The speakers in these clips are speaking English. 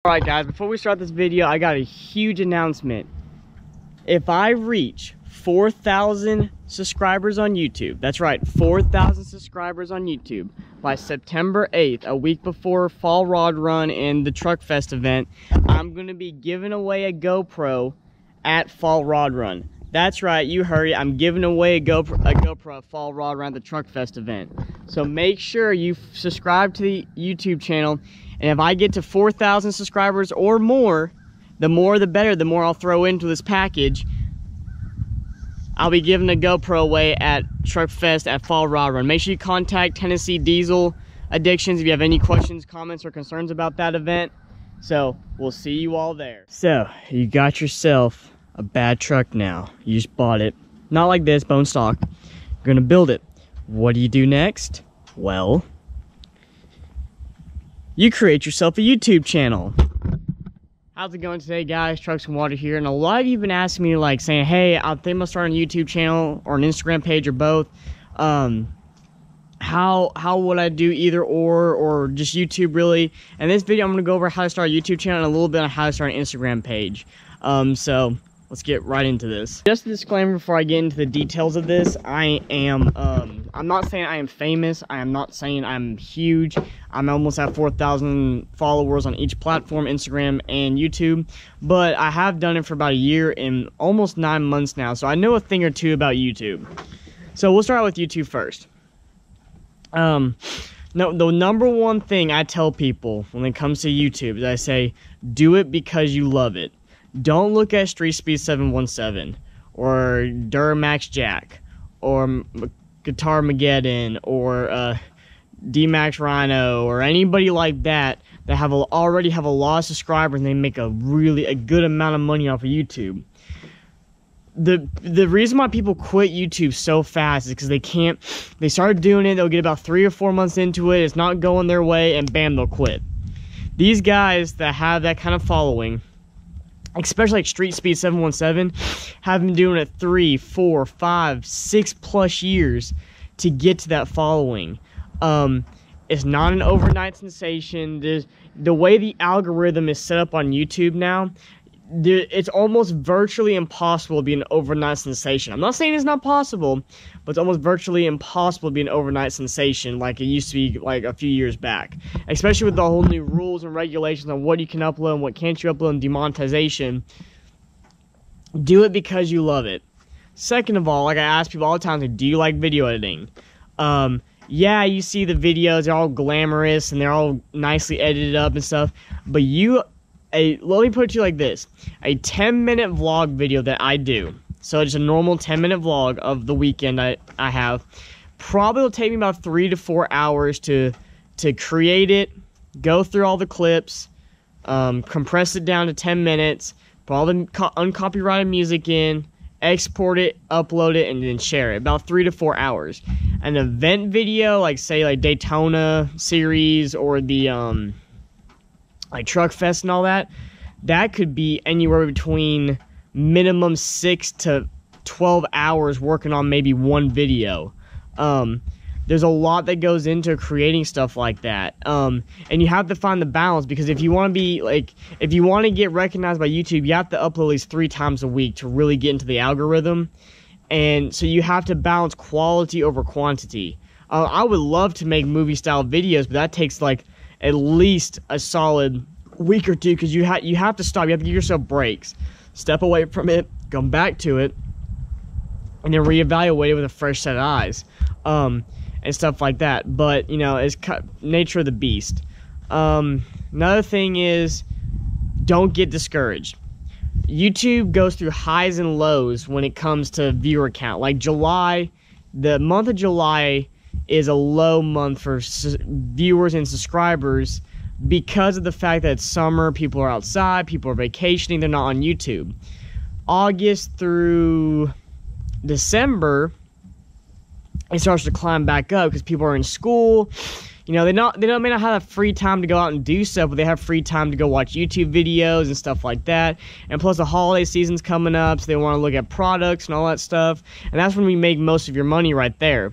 Alright guys, before we start this video, I got a huge announcement. If I reach 4,000 subscribers on YouTube, that's right, 4,000 subscribers on YouTube, by September 8th, a week before Fall Rod Run and the Truck Fest event, I'm going to be giving away a GoPro at Fall Rod Run. That's right, you heard it, I'm giving away a GoPro at Fall Rod Run at the Truck Fest event. So make sure you subscribe to the YouTube channel. And if I get to 4,000 subscribers or more the better, the more I'll throw into this package. I'll be giving a GoPro away at Truck Fest at Fall Rod Run. Make sure you contact Tennessee Diesel Addictions if you have any questions, comments, or concerns about that event. So, we'll see you all there. So, you got yourself a bad truck now. You just bought it. Not like this, bone stock. You're gonna build it. What do you do next? Well, you create yourself a YouTube channel. How's it going today, guys? Trucks and Water here, and a lot of you have been asking me, like, saying, hey, I think I'm gonna start a YouTube channel or an Instagram page or both. How would I do either or just YouTube, really? In this video, I'm gonna go over how to start a YouTube channel and a little bit on how to start an Instagram page. So let's get right into this. Just a disclaimer before I get into the details of this. I'm not saying I am famous. I am not saying I'm huge. I'm almost at 4,000 followers on each platform, Instagram and YouTube. But I have done it for about a year and almost 9 months now. So I know a thing or two about YouTube. So we'll start with YouTube first. No, the number one thing I tell people when it comes to YouTube is I say, do it because you love it. Don't look at Street Speed 717 or Duramax Jack or Guitar Mageddon or D-Max Rhino or anybody like that already have a lot of subscribers and they make a good amount of money off of YouTube. The reason why people quit YouTube so fast is because they start doing it, they'll get about 3 or 4 months into it, it's not going their way, and bam, they'll quit. These guys that have that kind of following, especially like Street Speed 717, have been doing it 3, 4, 5, 6 plus years to get to that following. It's not an overnight sensation. The way the algorithm is set up on YouTube now, it's almost virtually impossible to be an overnight sensation. I'm not saying it's not possible, but it's almost virtually impossible to be an overnight sensation like it used to be like a few years back. Especially with the whole new rules and regulations on what you can upload and what can't you upload and demonetization. Do it because you love it. Second of all, like I ask people all the time, like, do you like video editing? Yeah, you see the videos, they're all glamorous and they're all nicely edited up and stuff, but let me put it to you like this. A 10-minute vlog video that I do, so it's a normal 10-minute vlog of the weekend I have, probably will take me about 3 to 4 hours to create it, go through all the clips, compress it down to 10 minutes, put all the uncopyrighted music in, export it, upload it, and then share it. About 3 to 4 hours. An event video, like say like Daytona series or the like Truck Fest and all that, that could be anywhere between minimum 6 to 12 hours working on maybe one video. There's a lot that goes into creating stuff like that. And you have to find the balance, because if you want to get recognized by YouTube, you have to upload at least 3 times a week to really get into the algorithm. And so you have to balance quality over quantity. I would love to make movie style videos, but that takes like at least a solid week or two, because you have to stop. You have to give yourself breaks, step away from it, come back to it, and then reevaluate it with a fresh set of eyes, and stuff like that. But you know, it's nature of the beast. Another thing is, don't get discouraged. YouTube goes through highs and lows when it comes to viewer count. Like July, the month of July is a low month for viewers and subscribers because of the fact that it's summer, people are outside, people are vacationing, they're not on YouTube. August through December, it starts to climb back up because people are in school. You know, they may not have free time to go out and do stuff, but they have free time to go watch YouTube videos and stuff like that. And plus the holiday season's coming up, so they want to look at products and all that stuff. And that's when we make most of your money right there.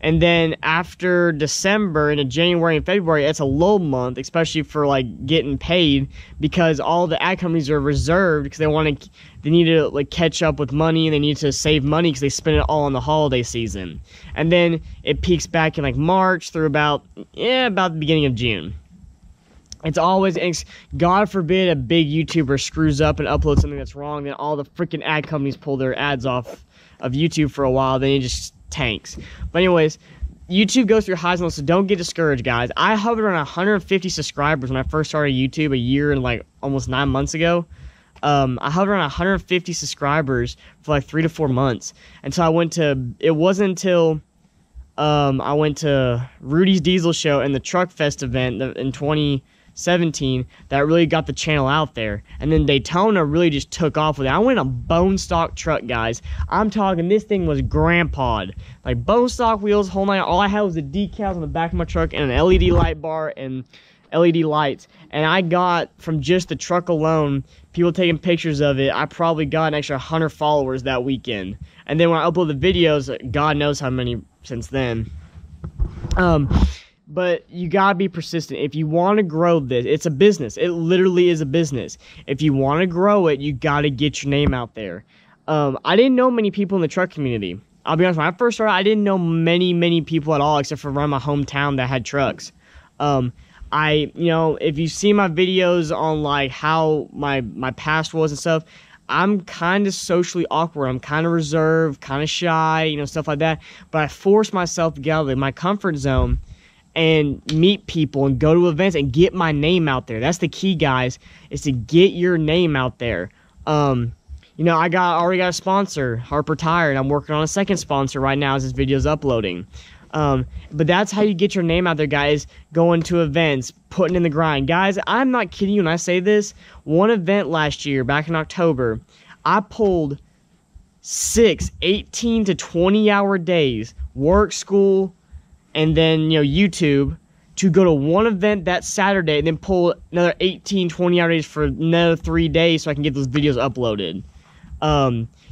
And then after December into January and February, it's a low month, especially for like getting paid, because all the ad companies are reserved because they need to like catch up with money, and they need to save money because they spend it all on the holiday season. And then it peaks back in like March through about the beginning of June. It's always, God forbid a big YouTuber screws up and uploads something that's wrong, then all the freaking ad companies pull their ads off of YouTube for a while, then it just tanks. But anyways, YouTube goes through highs and lows, so don't get discouraged, guys. I hovered around 150 subscribers when I first started YouTube a year and like almost 9 months ago. I hovered around 150 subscribers for like 3 to 4 months until it wasn't until I went to Rudy's Diesel Show and the Truck Fest event in 2017 that really got the channel out there. And then Daytona really just took off with it. I went on a bone stock truck, guys. I'm talking, this thing was grandpa'd. Like bone stock wheels, whole nine. All I had was the decals on the back of my truck and an LED light bar and LED lights. And I got, from just the truck alone, people taking pictures of it, I probably got an extra 100 followers that weekend. And then when I upload the videos, God knows how many since then. But you gotta be persistent. If you want to grow this, it's a business. It literally is a business. If you want to grow it, you gotta get your name out there. I didn't know many people in the truck community. I'll be honest, when I first started, I didn't know many people at all, except for around my hometown that had trucks. If you see my videos on like how my past was and stuff, I'm kind of socially awkward. I'm kind of reserved, kind of shy, stuff like that. But I force myself to get out of my comfort zone and meet people and go to events and get my name out there. That's the key, guys, is to get your name out there. I already got a sponsor, Harper Tire, and I'm working on a second sponsor right now as this video is uploading. But that's how you get your name out there, guys. Going to events, putting in the grind. Guys, I'm not kidding you when I say this. One event last year, back in October, I pulled 6 18 to 20-hour days, work, school, and then, YouTube, to go to one event that Saturday and then pull another 18, 20-hour days for another 3 days so I can get those videos uploaded.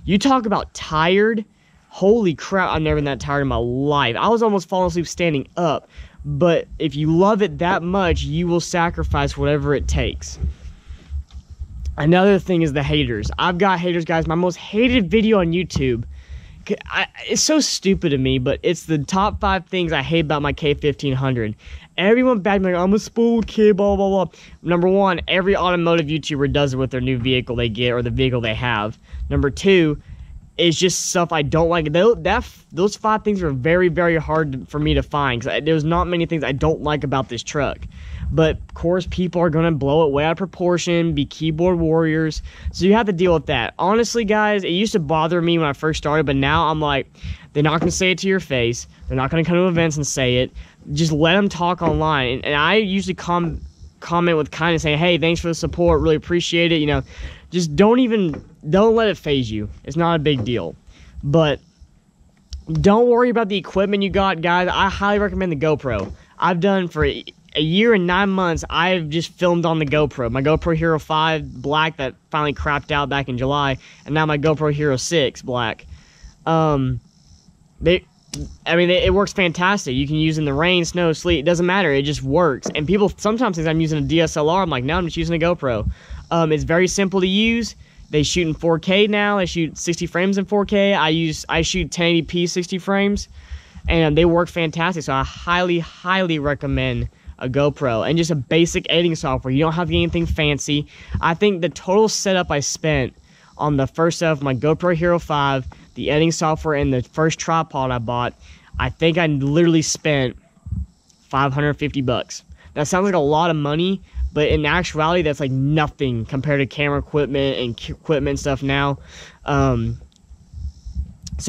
You talk about tired. Holy crap, I've never been that tired in my life. I was almost falling asleep standing up. But if you love it that much, you will sacrifice whatever it takes. Another thing is the haters. I've got haters, guys. My most hated video on YouTube, it's so stupid to me, but it's the top 5 things I hate about my K1500. Everyone bad me like, I'm a spoiled kid, blah, blah, blah. Number 1, every automotive YouTuber does it with their new vehicle they get or the vehicle they have. Number 2, it's just stuff I don't like. Those 5 things are very, very hard for me to find, because there's not many things I don't like about this truck. But, of course, people are going to blow it way out of proportion, be keyboard warriors, so you have to deal with that. Honestly, guys, it used to bother me when I first started, but now I'm like, they're not going to say it to your face. They're not going to come to events and say it. Just let them talk online. And I usually comment with kindness, saying, hey, thanks for the support, really appreciate it, Just don't let it faze you. It's not a big deal. But don't worry about the equipment you got, guys. I highly recommend the GoPro. I've done for a year and 9 months, I've just filmed on the GoPro. My GoPro Hero 5 Black that finally crapped out back in July, and now my GoPro Hero 6 Black. It works fantastic. You can use in the rain, snow, sleet. It doesn't matter. It just works. And people sometimes think I'm using a DSLR. I'm like, no, I'm just using a GoPro. It's very simple to use. They shoot in 4K now. They shoot 60 frames in 4K. I shoot 1080p 60 frames, and they work fantastic. So I highly, highly recommend a GoPro and just a basic editing software. You don't have to get anything fancy. I think the total setup I spent on the first set of my GoPro Hero 5, the editing software, and the first tripod I bought, I think I literally spent $550. That sounds like a lot of money, but in actuality, that's like nothing compared to camera equipment and equipment stuff now. So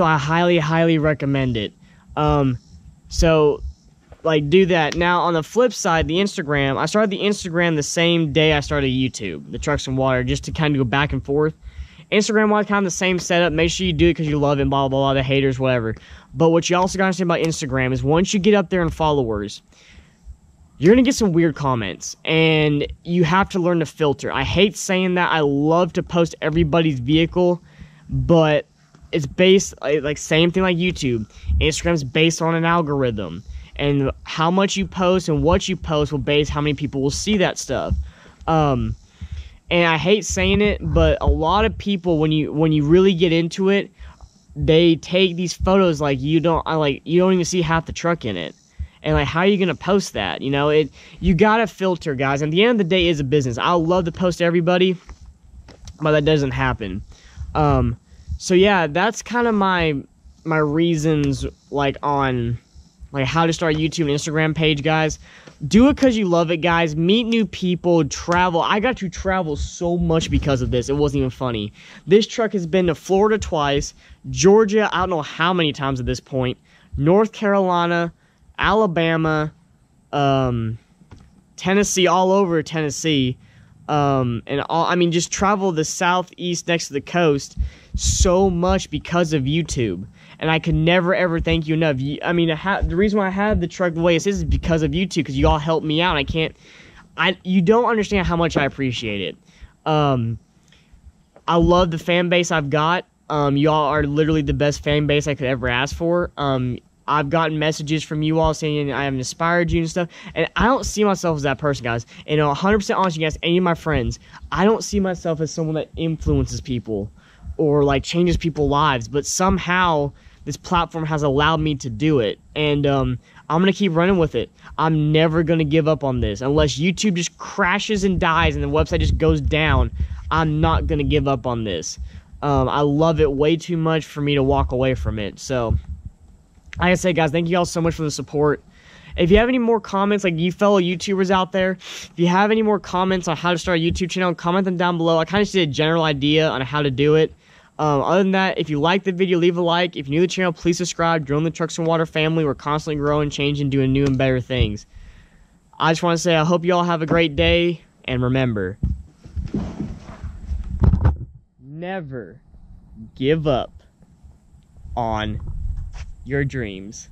I highly, highly recommend it. Do that. Now, on the flip side, the Instagram, I started the Instagram the same day I started YouTube, the Trucks and Water, just to kind of go back and forth. Instagram-wise, kind of the same setup. Make sure you do it because you love it, blah, blah, blah, the haters, whatever. But what you also got to understand about Instagram is once you get up there in followers, you're going to get some weird comments, and you have to learn to filter. I hate saying that. I love to post everybody's vehicle, but it's based, like, same thing like YouTube. Instagram's based on an algorithm. And how much you post and what you post will base how many people will see that stuff. And I hate saying it, but a lot of people, when you really get into it, they take these photos like you don't even see half the truck in it. And like, how are you gonna post that? You know, you gotta filter, guys. At the end of the day, it's a business. I would love to post to everybody, but that doesn't happen. So yeah, that's kind of my reasons, like, on like how to start a YouTube and Instagram page, guys. Do it because you love it, guys. Meet new people, travel. I got to travel so much because of this. It wasn't even funny. This truck has been to Florida twice, Georgia, I don't know how many times at this point, North Carolina, Alabama, Tennessee, all over Tennessee, and all, I mean, just travel the southeast next to the coast so much because of YouTube. And I could never, ever thank you enough. I mean, the reason why I have the truck the way it is because of YouTube, because you all helped me out. You don't understand how much I appreciate it. I love the fan base I've got. Y'all are literally the best fan base I could ever ask for. I've gotten messages from you all saying I have inspired you and stuff. And I don't see myself as that person, guys. And 100% honest, you guys, any of my friends, I don't see myself as someone that influences people or, like, changes people's lives. But somehow this platform has allowed me to do it, and I'm gonna keep running with it. I'm never gonna give up on this unless YouTube just crashes and dies and the website just goes down. I'm not gonna give up on this. I love it way too much for me to walk away from it. So, like I said, guys, thank you all so much for the support. If you have any more comments, like you fellow YouTubers out there, if you have any more comments on how to start a YouTube channel, comment them down below. I kind of just did a general idea on how to do it. Other than that, if you like the video, leave a like. If you're new to the channel, please subscribe. Join the Trucks and Water family. We're constantly growing, changing, doing new and better things. I just want to say I hope you all have a great day. And remember, never give up on your dreams.